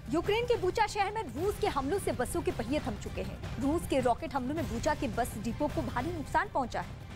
Ukraine के Bucha शहर में रूस के हमलों से बसों के पहिए थम चुके हैं। रूस के रॉकेट हमलों में बूचा के बस डिपो को भारी नुकसान पहुंचा है।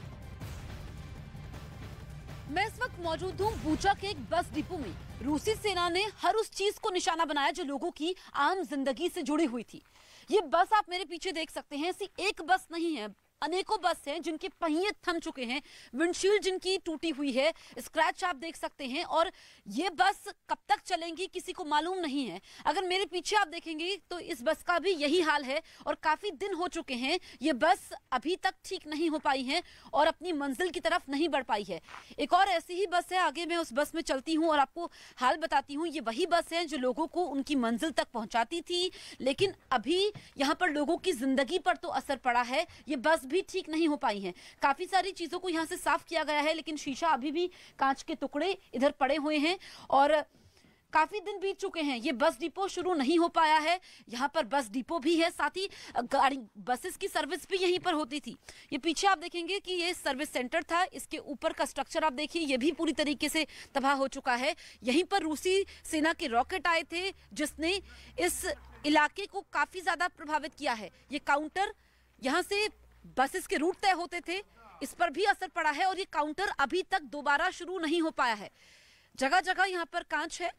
मैं इस वक्त मौजूद हूँ बूचा के एक बस डिपो में। रूसी सेना ने हर उस चीज को निशाना बनाया जो लोगों की आम जिंदगी से जुड़ी हुई थी। ये बस आप मेरे पीछे देख सकते हैं, ऐसी एक बस नहीं है, अनेकों बस हैं जिनके पहिए थम चुके हैं, विंडशील्ड जिनकी टूटी हुई है, स्क्रैच आप देख सकते हैं। और ये बस कब तक चलेंगी किसी को मालूम नहीं है। अगर मेरे पीछे आप देखेंगे तो इस बस का भी यही हाल है और काफी दिन हो चुके हैं ये बस अभी तक ठीक नहीं हो पाई है और अपनी मंजिल की तरफ नहीं बढ़ पाई है। एक और ऐसी ही बस है, आगे मैं उस बस में चलती हूँ और आपको हाल बताती हूँ। ये वही बस है जो लोगों को उनकी मंजिल तक पहुंचाती थी, लेकिन अभी यहाँ पर लोगों की जिंदगी पर तो असर पड़ा है। ये बस भी ठीक नहीं हो पाई हैं। काफी सारी चीजों को यहाँ से साफ किया गया है, लेकिन शीशा अभी भी कांच के टुकड़े इधर पड़े हुए हैं और काफी दिन बीत चुके हैं। ये बस डिपो शुरू नहीं हो पाया है। यहाँ पर बस डिपो भी है, साथ ही गाड़ी बसेस की सर्विस भी यहीं पर होती थी। ये पीछे आप देखेंगे कि ये सर्विस सेंटर था, इसके ऊपर का स्ट्रक्चर आप देखिए, ये भी पूरी तरीके से तबाह हो चुका है। यहीं पर रूसी सेना के रॉकेट आए थे जिसने इस इलाके को काफी ज्यादा प्रभावित किया है। ये काउंटर, यहाँ से बसेस के रूट तय होते थे, इस पर भी असर पड़ा है और ये काउंटर अभी तक दोबारा शुरू नहीं हो पाया है। जगह जगह यहाँ पर कांच है।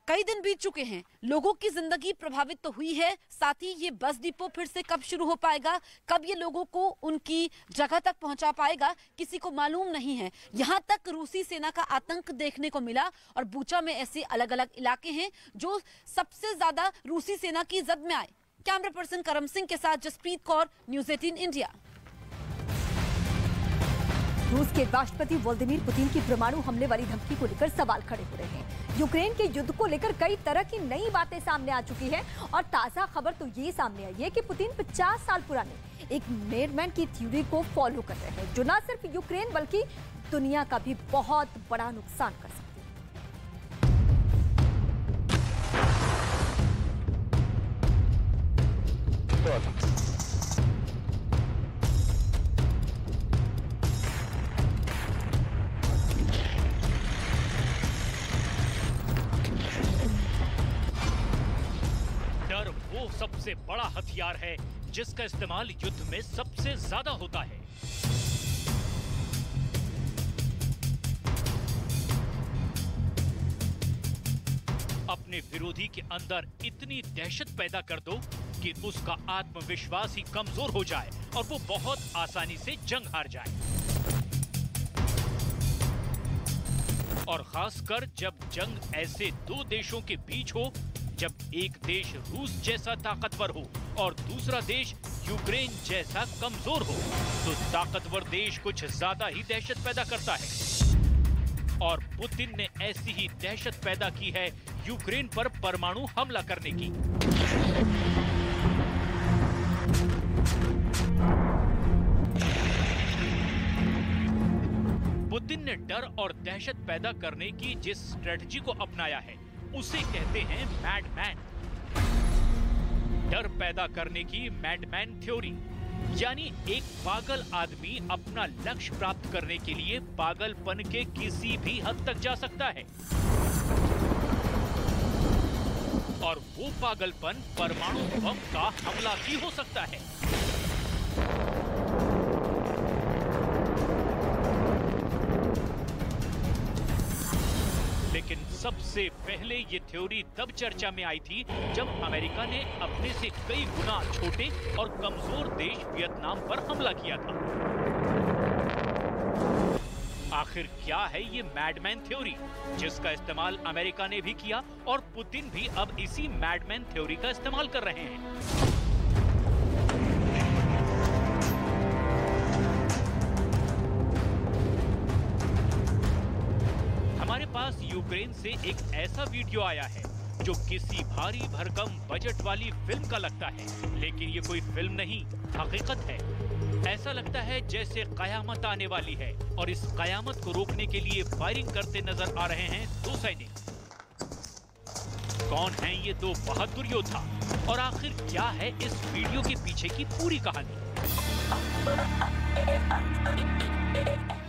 कई दिन बीत चुके हैं, लोगों की जिंदगी प्रभावित तो हुई है, साथ ही ये बस डिपो फिर से कब शुरू हो पाएगा, कब ये लोगों को उनकी जगह तक पहुंचा पाएगा, किसी को मालूम नहीं है। यहाँ तक रूसी सेना का आतंक देखने को मिला और बूचा में ऐसे अलग अलग इलाके हैं जो सबसे ज्यादा रूसी सेना की जद में आए। कैमरा पर्सन करम सिंह के साथ जसप्रीत कौर, न्यूज़ 18 इंडिया। रूस के राष्ट्रपति व्लादिमीर पुतिन की परमाणु हमले वाली धमकी को लेकर सवाल खड़े हो रहे हैं। यूक्रेन के युद्ध को लेकर कई तरह की नई बातें सामने आ चुकी हैं और ताजा खबर तो ये सामने आई है कि पुतिन 50 साल पुराने एक मैडमैन की थ्योरी को फॉलो कर रहे हैं जो न सिर्फ यूक्रेन बल्कि दुनिया का भी बहुत बड़ा नुकसान कर सकती है। डर वो सबसे बड़ा हथियार है जिसका इस्तेमाल युद्ध में सबसे ज्यादा होता है। अपने विरोधी के अंदर इतनी दहशत पैदा कर दो कि उसका आत्मविश्वास ही कमजोर हो जाए और वो बहुत आसानी से जंग हार जाए। और खासकर जब जंग ऐसे दो देशों के बीच हो, जब एक देश रूस जैसा ताकतवर हो और दूसरा देश यूक्रेन जैसा कमजोर हो, तो ताकतवर देश कुछ ज्यादा ही दहशत पैदा करता है। और पुतिन ने ऐसी ही दहशत पैदा की है यूक्रेन पर परमाणु हमला करने की। पुतिन ने डर और दहशत पैदा करने की जिस स्ट्रेटजी को अपनाया है उसे कहते हैं मैडमैन। डर पैदा करने की मैडमैन थ्योरी, यानी एक पागल आदमी अपना लक्ष्य प्राप्त करने के लिए पागलपन के किसी भी हद तक जा सकता है और वो पागलपन परमाणु बम का हमला भी हो सकता है। लेकिन सबसे पहले ये थ्योरी तब चर्चा में आई थी जब अमेरिका ने अपने से कई गुना छोटे और कमजोर देश वियतनाम पर हमला किया था। आखिर क्या है ये मैडमैन थ्योरी जिसका इस्तेमाल अमेरिका ने भी किया और पुतिन भी अब इसी मैडमैन थ्योरी का इस्तेमाल कर रहे हैं। हमारे पास यूक्रेन से एक ऐसा वीडियो आया है जो किसी भारी भरकम बजट वाली फिल्म का लगता है, लेकिन ये कोई फिल्म नहीं, हकीकत है। ऐसा लगता है जैसे कयामत आने वाली है और इस कयामत को रोकने के लिए फायरिंग करते नजर आ रहे हैं दो सैनिक। कौन हैं ये दो बहादुर योद्धा और आखिर क्या है इस वीडियो के पीछे की पूरी कहानी?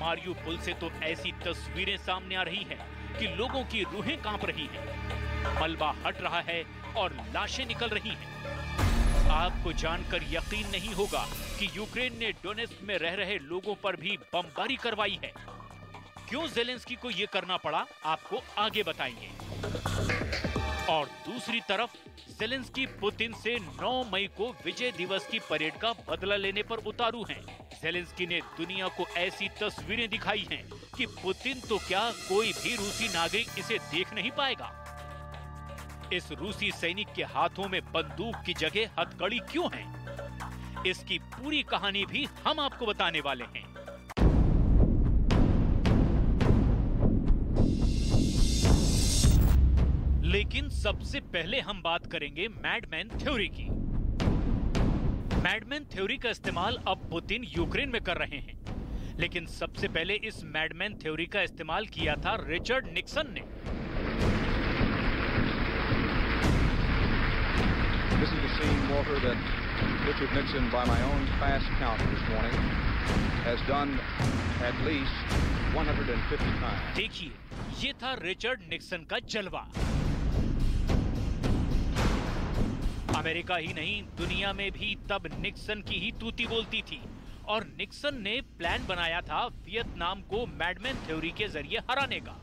मारियुपोल से तो ऐसी तस्वीरें सामने आ रही हैं कि लोगों की रूहें कांप रही हैं। मलबा हट रहा है और लाशें निकल रही हैं। आपको जानकर यकीन नहीं होगा कि यूक्रेन ने डोनेट्स्क में रह रहे लोगों पर भी बमबारी करवाई है। क्यों ज़ेलेंस्की को यह करना पड़ा, आपको आगे बताएंगे। और दूसरी तरफ ज़ेलेंस्की पुतिन से 9 मई को विजय दिवस की परेड का बदला लेने पर उतारू हैं। ज़ेलेंस्की ने दुनिया को ऐसी तस्वीरें दिखाई हैं कि पुतिन तो क्या, कोई भी रूसी नागरिक इसे देख नहीं पाएगा। इस रूसी सैनिक के हाथों में बंदूक की जगह हथकड़ी क्यों है, इसकी पूरी कहानी भी हम आपको बताने वाले हैं। लेकिन सबसे पहले हम बात करेंगे मैडमैन थ्योरी की। मैडमैन थ्योरी का इस्तेमाल अब पुतिन यूक्रेन में कर रहे हैं, लेकिन सबसे पहले इस मैडमैन थ्योरी का इस्तेमाल किया था रिचर्ड निक्सन ने। This is the same water that Richard Nixon, by my own fast count this morning, has done at least 150 times. देखिए, ये था रिचर्ड निक्सन का जलवा। अमेरिका ही नहीं, दुनिया में भी तब निक्सन की ही तूती बोलती थी, और निक्सन ने प्लान बनाया था वियतनाम को मैडमैन थ्योरी के जरिए हराने का।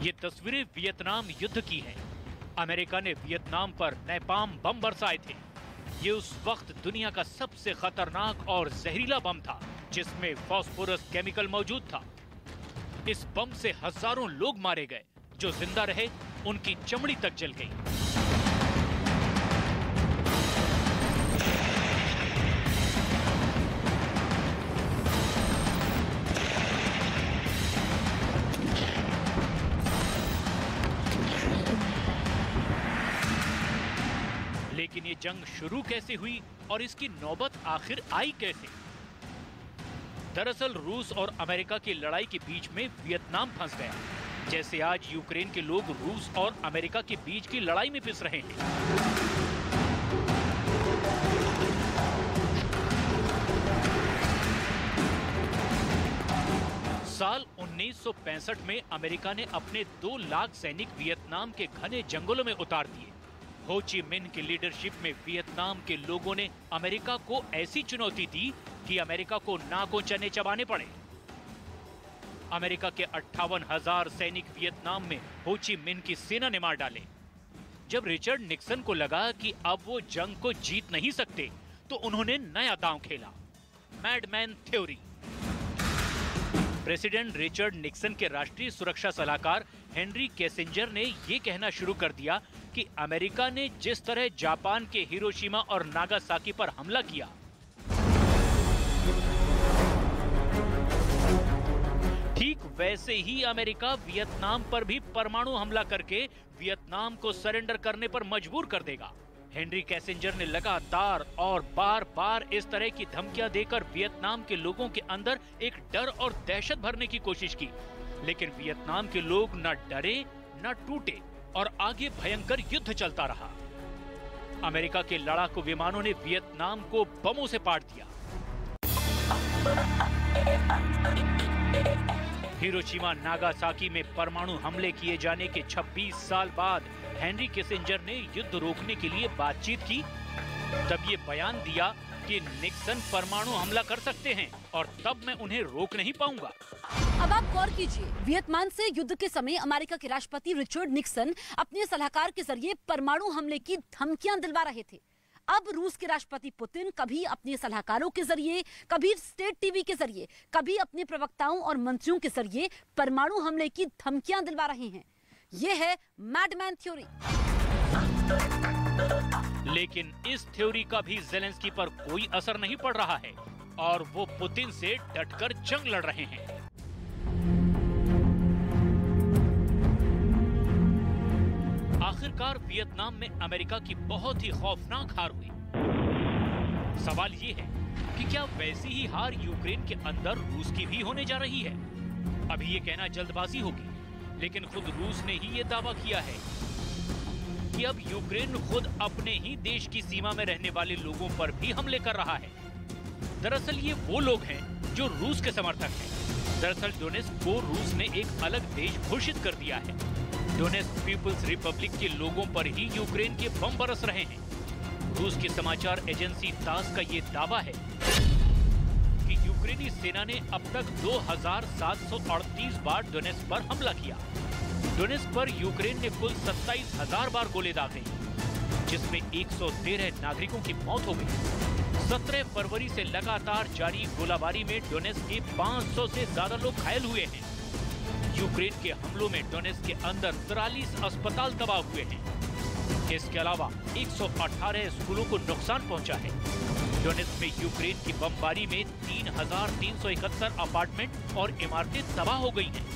ये तस्वीरें वियतनाम युद्ध की हैं। अमेरिका ने वियतनाम पर नैपाम बम बरसाए थे। ये उस वक्त दुनिया का सबसे खतरनाक और जहरीला बम था, जिसमें फास्फोरस केमिकल मौजूद था। इस बम से हजारों लोग मारे गए। जो जिंदा रहे उनकी चमड़ी तक जल गई। लेकिन ये जंग शुरू कैसे हुई और इसकी नौबत आखिर आई कैसे? दरअसल रूस और अमेरिका की लड़ाई के बीच में वियतनाम फंस गया, जैसे आज यूक्रेन के लोग रूस और अमेरिका के बीच की लड़ाई में पिस रहे हैं। साल 1965 में अमेरिका ने अपने 2 लाख सैनिक वियतनाम के घने जंगलों में उतार दिए। हो ची मिन्ह की लीडरशिप में वियतनाम के लोगों ने अमेरिका को ऐसी चुनौती दी कि अमेरिका को नाकों चने चबाने पड़े। अमेरिका के 58,000 सैनिक वियतनाम में हो ची मिन्ह की सेना ने मार डाले। जब रिचर्ड निक्सन को लगा कि अब वो जंग को जीत नहीं सकते, तो उन्होंने नया दांव खेला, madman theory. President Richard Nixon के राष्ट्रीय सुरक्षा सलाहकार हेनरी किसिंजर ने ये कहना शुरू कर दिया कि अमेरिका ने जिस तरह जापान के हिरोशिमा और नागासाकी पर हमला किया, ठीक वैसे ही अमेरिका वियतनाम पर भी परमाणु हमला करके वियतनाम को सरेंडर करने पर मजबूर कर देगा। हेनरी किसिंजर ने लगातार और बार-बार इस तरह की धमकियां देकर वियतनाम के लोगों के अंदर एक डर और दहशत भरने की कोशिश की, लेकिन वियतनाम के लोग न डरे न टूटे और आगे भयंकर युद्ध चलता रहा। अमेरिका के लड़ाकू विमानों ने वियतनाम को बमों से पाट दिया। हिरोशिमा नागासाकी में परमाणु हमले किए जाने के 26 साल बाद हेनरी किसिंजर ने युद्ध रोकने के लिए बातचीत की। तब ये बयान दिया कि निक्सन परमाणु हमला कर सकते हैं और तब मैं उन्हें रोक नहीं पाऊंगा। अब आप गौर कीजिए, वियतनाम से युद्ध के समय अमेरिका के राष्ट्रपति रिचर्ड निक्सन अपने सलाहकार के जरिए परमाणु हमले की धमकियां दिलवा रहे थे। अब रूस के राष्ट्रपति पुतिन कभी अपने सलाहकारों के जरिए, कभी स्टेट टीवी के जरिए, कभी अपने प्रवक्ताओं और मंत्रियों के जरिए परमाणु हमले की धमकियां दिलवा रहे हैं। यह है मैडमैन थ्योरी। लेकिन इस थ्योरी का भी ज़ेलेंस्की पर कोई असर नहीं पड़ रहा है और वो पुतिन से डटकर जंग लड़ रहे हैं। आखिरकार वियतनाम में अमेरिका की बहुत ही खौफनाक हार हुई। सवाल ये है कि क्या वैसी ही हार यूक्रेन के अंदर रूस की भी होने जा रही है? अभी ये कहना जल्दबाजी होगी, लेकिन खुद रूस ने ही ये दावा किया है कि अब यूक्रेन खुद अपने ही देश की सीमा में रहने वाले लोगों पर भी हमले कर रहा है। दरअसल ये वो लोग हैं जो रूस के समर्थक हैं। दरअसल डोनेस्क को रूस ने एक अलग देश घोषित कर दिया है। डोनेस्क पीपुल्स रिपब्लिक के लोगों पर ही यूक्रेन के बम बरस रहे हैं। रूस की समाचार एजेंसी तास का ये दावा है कि यूक्रेनी सेना ने अब तक 2738 बार डोनेस्क पर हमला किया। डोनेस्क पर यूक्रेन ने कुल 27,000 बार गोले दागे, जिसमें 113 नागरिकों की मौत हो गई। 17 फरवरी से लगातार जारी गोलाबारी में डोनेस्क के 500 से ज्यादा लोग घायल हुए हैं। यूक्रेन के हमलों में डोनेस्क के अंदर 43 अस्पताल तबाह हुए हैं। इसके अलावा 118 स्कूलों को नुकसान पहुंचा है। डोनेस्क में यूक्रेन की बमबारी में 3,371 अपार्टमेंट और इमारतें तबाह हो गई हैं।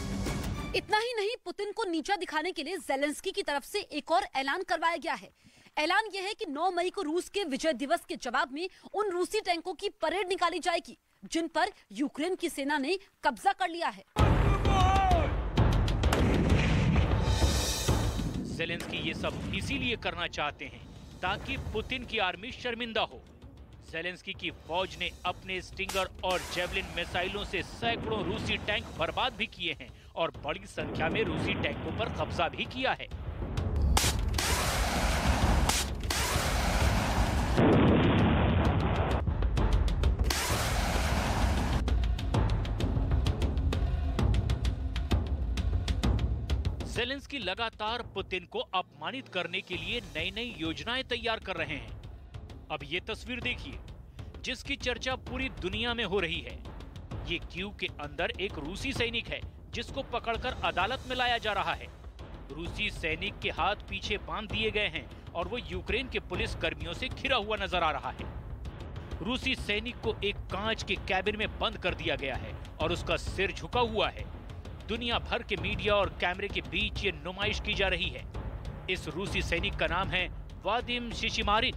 इतना ही नहीं, पुतिन को नीचा दिखाने के लिए ज़ेलेंस्की की तरफ से एक और ऐलान करवाया गया है। ऐलान यह है कि 9 मई को रूस के विजय दिवस के जवाब में उन रूसी टैंकों की परेड निकाली जाएगी जिन पर यूक्रेन की सेना ने कब्जा कर लिया है। ज़ेलेंस्की ये सब इसीलिए करना चाहते हैं ताकि पुतिन की आर्मी शर्मिंदा हो। ज़ेलेंस्की की फौज ने अपने स्टिंगर और जेवलिन मिसाइलों से सैकड़ों रूसी टैंक बर्बाद भी किए हैं और बड़ी संख्या में रूसी टैंकों पर कब्जा भी किया है। ज़ेलेंस्की लगातार पुतिन को अपमानित करने के लिए नई नई योजनाएं तैयार कर रहे हैं। अब ये तस्वीर देखिए जिसकी चर्चा पूरी दुनिया में हो रही है। ये कीव के अंदर एक रूसी सैनिक है जिसको पकड़कर अदालत में लाया जा रहा है। रूसी सैनिक के हाथ पीछे बांध दिए गए हैं और वो यूक्रेन के पुलिस कर्मियों से घिरा हुआ नजर आ रहा है। रूसी सैनिक को एक कांच के कैबिन में बंद कर दिया गया है और उसका सिर झुका हुआ है। दुनिया भर के मीडिया और कैमरे के बीच ये नुमाइश की जा रही है। इस रूसी सैनिक का नाम है वादिम शिशिमारिन।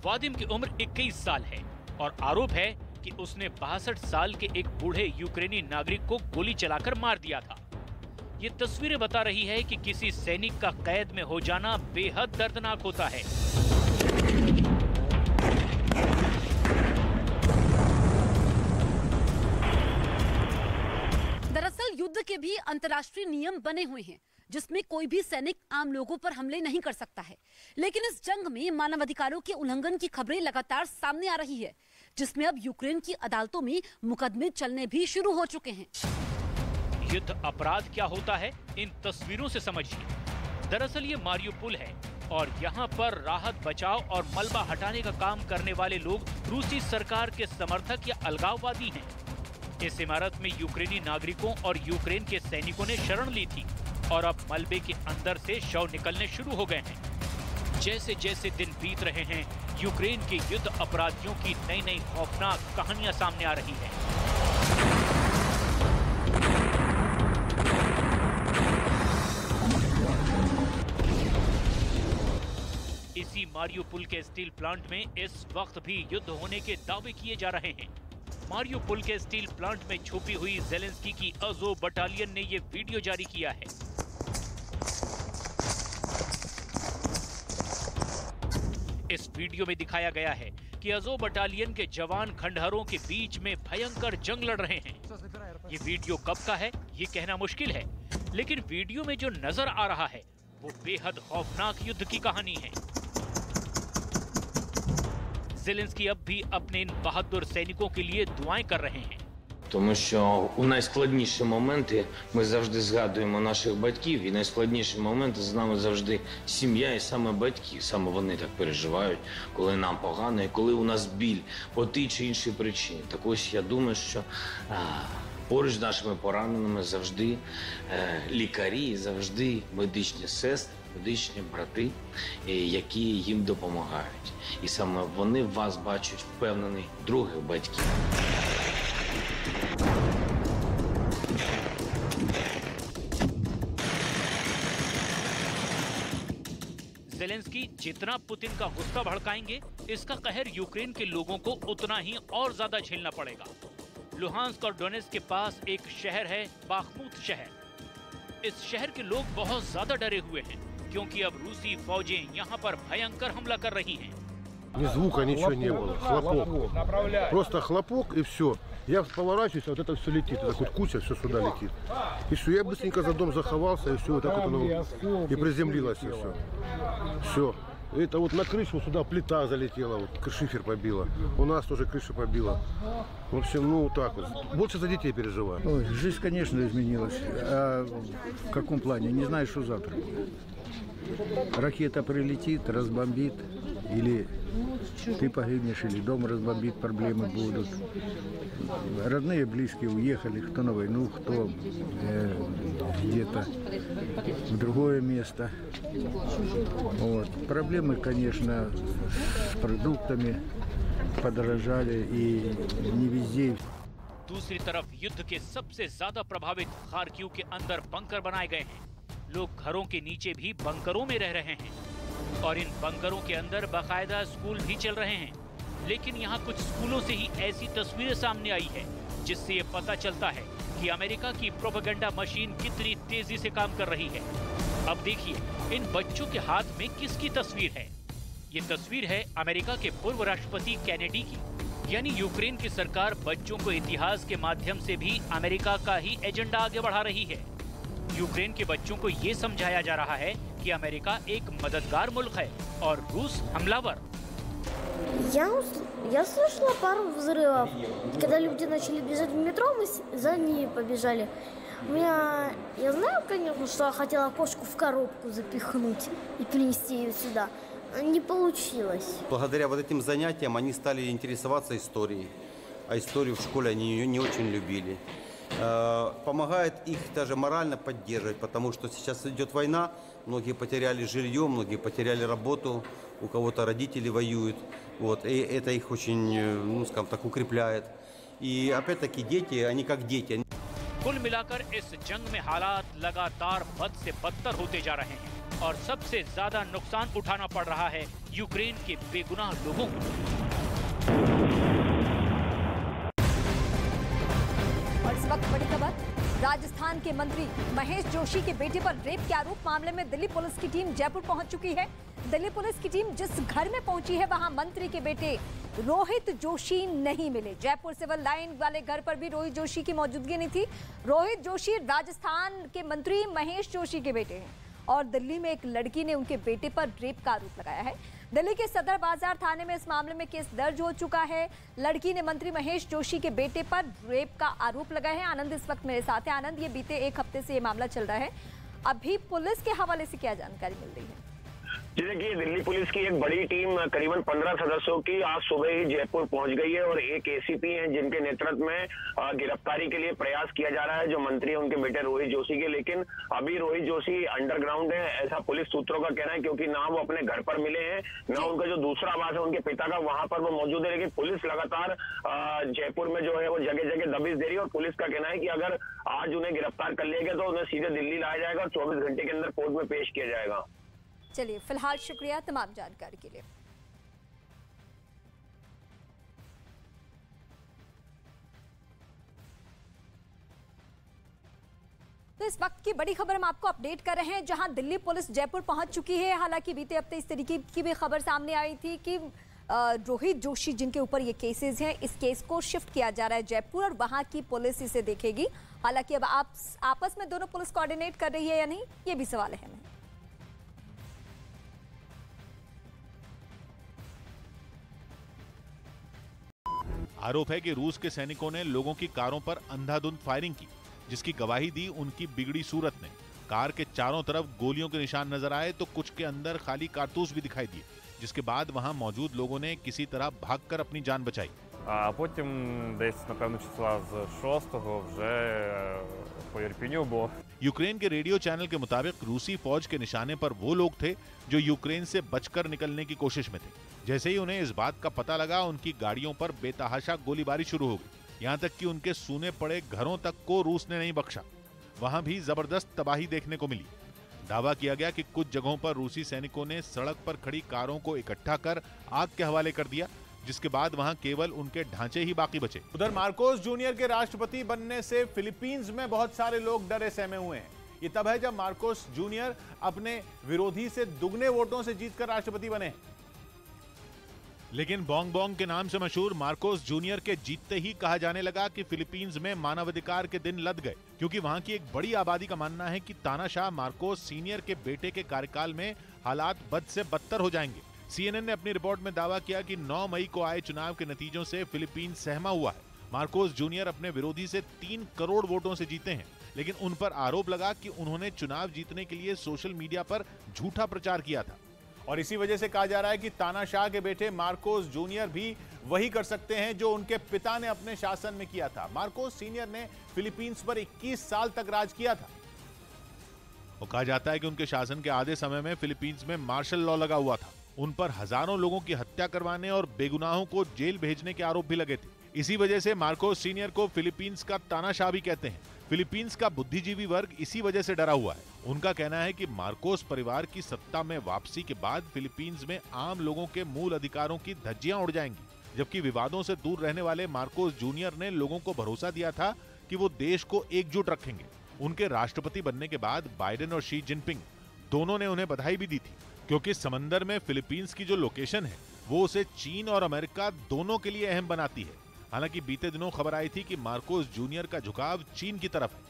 वादिम की उम्र 21 साल है और आरोप है कि उसने 62 साल के एक बूढ़े यूक्रेनी नागरिक को गोली चलाकर मार दिया था। ये तस्वीरें बता रही है कि किसी सैनिक का कैद में हो जाना बेहद दर्दनाक होता है। दरअसल युद्ध के भी अंतर्राष्ट्रीय नियम बने हुए हैं जिसमें कोई भी सैनिक आम लोगों पर हमले नहीं कर सकता है। लेकिन इस जंग में मानवाधिकारों के उल्लंघन की खबरें लगातार सामने आ रही है, जिसमें अब यूक्रेन की अदालतों में मुकदमे चलने भी शुरू हो चुके हैं। युद्ध अपराध क्या होता है, इन तस्वीरों से समझिए। दरअसल ये मारियुपोल है और यहाँ पर राहत बचाव और मलबा हटाने का काम करने वाले लोग रूसी सरकार के समर्थक या अलगाववादी हैं। इस इमारत में यूक्रेनी नागरिकों और यूक्रेन के सैनिकों ने शरण ली थी और अब मलबे के अंदर से शव निकलने शुरू हो गए हैं। जैसे जैसे दिन बीत रहे हैं, यूक्रेन के युद्ध अपराधियों की नई नई खौफनाक कहानियां सामने आ रही हैं। इसी मारियुपोल के स्टील प्लांट में इस वक्त भी युद्ध होने के दावे किए जा रहे हैं। मारियुपोल के स्टील प्लांट में छुपी हुई ज़ेलेंस्की की अज़ोव बटालियन ने ये वीडियो जारी किया है। इस वीडियो में दिखाया गया है कि अज़ोव बटालियन के जवान खंडहरों के बीच में भयंकर जंग लड़ रहे हैं। ये वीडियो कब का है ये कहना मुश्किल है, लेकिन वीडियो में जो नजर आ रहा है वो बेहद खौफनाक युद्ध की कहानी है। ज़ेलेंस्की अब भी अपने इन बहादुर सैनिकों के लिए दुआएं कर रहे हैं। Тому що у найскладніші моменти ми завжди згадуємо наших батьків, і найскладніші моменти з нами завжди сім'я і саме батьки. Саме вони так переживають, коли нам погано і коли у нас біль по тій чи іншій причині. Так ось я думаю, що поруч з нашими пораненими завжди лікарі, завжди медичні сестри, медичні брати, які їм допомагають. І саме вони в вас бачать впевнених других батьків. ज़ेलेंस्की जितना पुतिन का गुस्सा भड़काएंगे, इसका कहर यूक्रेन के लोगों को उतना ही और ज्यादा झेलना पड़ेगा। लुहांस्क और डोनेत्स्क के पास एक शहर है, बाखमुत शहर। इस शहर के लोग बहुत ज्यादा डरे हुए हैं क्योंकि अब रूसी फौजें यहाँ पर भयंकर हमला कर रही हैं। Ни звука, ничего не было. Хлопок. Просто хлопок и все. Я поворачиваюсь, а вот это все летит. Это хоть куча, все сюда летит. И все, я быстренько за дом заховался, и все, вот так вот оно и приземлилось, и все. Все. Это вот на крышу сюда плита залетела, вот шифер побила. У нас тоже крыша побила. В общем, ну вот так вот. Больше за детей переживаю. Ой, жизнь, конечно, изменилась. А в каком плане? Не знаю, что завтра будет. Ракета прилетит, разбомбит, или ты погибнешь, или дом разбомбит, проблемы будут. Родные, близкие уехали, кто на войну, кто где-то в другое место. Вот. Проблемы, конечно, с продуктами подорожали, и не везде. दूसरी तरफ युद्ध के सबसे ज्यादा प्रभावित खार्किव के अंदर बंकर बनाए गए हैं। लोग घरों के नीचे भी बंकरों में रह रहे हैं और इन बंकरों के अंदर बाकायदा स्कूल भी चल रहे हैं। लेकिन यहाँ कुछ स्कूलों से ही ऐसी तस्वीरें सामने आई है जिससे ये पता चलता है कि अमेरिका की प्रोपेगेंडा मशीन कितनी तेजी से काम कर रही है। अब देखिए इन बच्चों के हाथ में किसकी तस्वीर है। ये तस्वीर है अमेरिका के पूर्व राष्ट्रपति कैनेडी की। यानी यूक्रेन की सरकार बच्चों को इतिहास के माध्यम से भी अमेरिका का ही एजेंडा आगे बढ़ा रही है। यूक्रेन के बच्चों को ये समझाया जा रहा है कि अमेरिका एक मददगार मुल्क है और रूस हमलावर। Я слышала пару взрывов. Когда люди начали бежать в метро, мы за ними побежали. Я знаю, конечно, что я хотела кошку в коробку запихнуть и принести ее сюда. Не получилось. Благодаря вот этим занятиям они стали интересоваться историей. А историю в школе они не очень любили. Помогает их даже морально поддерживать, потому что сейчас идет война, многие потеряли жилье, многие потеряли работу, у кого-то родители воюют. Вот, и это их очень, ну, скажем так, укрепляет. И опять-таки дети, они как дети. कुल मिलाकर इस जंग में हालात लगातार बद से बदतर होते जा रहे हैं और सबसे ज्यादा नुकसान उठाना पड़ रहा है यूक्रेन के बेगुनाह लोगों को। और इस वक्त बड़ी खबर, राजस्थान के मंत्री महेश जोशी के बेटे पर रेप के आरोप मामले में दिल्ली पुलिस की टीम जयपुर पहुंच चुकी है। दिल्ली पुलिस की टीम जिस घर में पहुंची है वहां मंत्री के बेटे रोहित जोशी नहीं मिले। जयपुर सिविल लाइन वाले घर पर भी रोहित जोशी की मौजूदगी नहीं थी। रोहित जोशी राजस्थान के मंत्री महेश जोशी के बेटे हैं और दिल्ली में एक लड़की ने उनके बेटे पर रेप का आरोप लगाया है। दिल्ली के सदर बाजार थाने में इस मामले में केस दर्ज हो चुका है। लड़की ने मंत्री महेश जोशी के बेटे पर रेप का आरोप लगाया है। आनंद इस वक्त मेरे साथ है। आनंद, ये बीते एक हफ्ते से ये मामला चल रहा है, अभी पुलिस के हवाले से क्या जानकारी मिल रही है? देखिए, दिल्ली पुलिस की एक बड़ी टीम करीबन 15 सदस्यों की आज सुबह ही जयपुर पहुंच गई है और एक एसीपी हैं जिनके नेतृत्व में गिरफ्तारी के लिए प्रयास किया जा रहा है, जो मंत्री है उनके बेटे रोहित जोशी के। लेकिन अभी रोहित जोशी अंडरग्राउंड है, ऐसा पुलिस सूत्रों का कहना है, क्योंकि ना वो अपने घर पर मिले हैं, ना उनका जो दूसरा आवास है उनके पिता का वहां पर वो मौजूद है। लेकिन पुलिस लगातार जयपुर में जो है वो जगह जगह दबिश दे रही है और पुलिस का कहना है कि अगर आज उन्हें गिरफ्तार कर लिया गया तो उन्हें सीधे दिल्ली लाया जाएगा और 24 घंटे के अंदर कोर्ट में पेश किया जाएगा। चलिए, फिलहाल शुक्रिया तमाम जानकारी के लिए। तो इस वक्त की बड़ी खबर हम आपको अपडेट कर रहे हैं, जहां दिल्ली पुलिस जयपुर पहुंच चुकी है। हालांकि बीते हफ्ते इस तरीके की भी खबर सामने आई थी कि रोहित जोशी जिनके ऊपर ये केसेस हैं, इस केस को शिफ्ट किया जा रहा है जयपुर और वहां की पुलिस इसे देखेगी। हालांकि अब आपस में दोनों पुलिस कोऑर्डिनेट कर रही है या नहीं, ये भी सवाल है। आरोप है कि रूस के सैनिकों ने लोगों की कारों पर अंधाधुंध फायरिंग की, जिसकी गवाही दी उनकी बिगड़ी सूरत ने। कार के चारों तरफ गोलियों के निशान नजर आए तो कुछ के अंदर खाली कारतूस भी दिखाई दिए, जिसके बाद वहां मौजूद लोगों ने किसी तरह भागकर अपनी जान बचाई। А потім десь, напевно, числа з 6-го вже по Ірпіню було. यूक्रेन के रेडियो चैनल के मुताबिक रूसी फौज के निशाने पर वो लोग थे जो यूक्रेन से बचकर निकलने की कोशिश में थे। जैसे ही उन्हें इस बात का पता लगा, उनकी गाड़ियों पर बेतहाशा गोलीबारी शुरू हो गई। यहाँ तक कि उनके सूने पड़े घरों तक को रूस ने नहीं बख्शा। वहां भी जबरदस्त तबाही देखने को मिली। दावा किया गया कि कुछ जगहों पर रूसी सैनिकों ने सड़क पर खड़ी कारों को इकट्ठा कर आग के हवाले कर दिया, जिसके बाद वहां केवल उनके ढांचे ही बाकी बचे। उधर मार्कोस जूनियर के राष्ट्रपति बनने से फिलीपींस में बहुत सारे लोग डरे सहमे हुए हैं। ये तब है जब मार्कोस जूनियर अपने विरोधी से दुगने वोटों से जीतकर राष्ट्रपति बने। लेकिन बोंग बोंग के नाम से मशहूर मार्कोस जूनियर के जीतते ही कहा जाने लगा कि फिलीपींस में मानवाधिकार के दिन लद गए, क्योंकि वहां की एक बड़ी आबादी का मानना है कि तानाशाह मार्कोस सीनियर के बेटे के कार्यकाल में हालात बद से बदतर हो जाएंगे। CNN ने अपनी रिपोर्ट में दावा किया कि 9 मई को आए चुनाव के नतीजों से फिलीपींस सहमा हुआ है। मार्कोस जूनियर अपने विरोधी से 3 करोड़ वोटों से जीते हैं, लेकिन उन पर आरोप लगा कि उन्होंने चुनाव जीतने के लिए सोशल मीडिया पर झूठा प्रचार किया था। और इसी वजह से कहा जा रहा है कि तानाशाह के बेटे मार्कोस जूनियर भी वही कर सकते हैं जो उनके पिता ने अपने शासन में किया था। मार्कोस सीनियर ने फिलीपींस पर 21 साल तक राज किया था। और कहा जाता है कि उनके शासन के आधे समय में फिलीपींस में मार्शल लॉ लगा हुआ था। उन पर हजारों लोगों की हत्या करवाने और बेगुनाहों को जेल भेजने के आरोप भी लगे थे। इसी वजह से मार्कोस सीनियर को फिलीपींस का तानाशाह भी कहते हैं। फिलीपींस का बुद्धिजीवी वर्ग इसी वजह से डरा हुआ है। उनका कहना है कि मार्कोस परिवार की सत्ता में वापसी के बाद फिलीपींस में आम लोगों के मूल अधिकारों की धज्जियां उड़ जाएंगी, जबकि विवादों से दूर रहने वाले मार्कोस जूनियर ने लोगों को भरोसा दिया था कि वो देश को एकजुट रखेंगे। उनके राष्ट्रपति बनने के बाद बाइडेन और शी जिनपिंग दोनों ने उन्हें बधाई भी दी थी, क्योंकि समंदर में फिलीपींस की जो लोकेशन है वो उसे चीन और अमेरिका दोनों के लिए अहम बनाती है। हालांकि बीते दिनों खबर आई थी कि मार्कोस जूनियर का झुकाव चीन की तरफ है।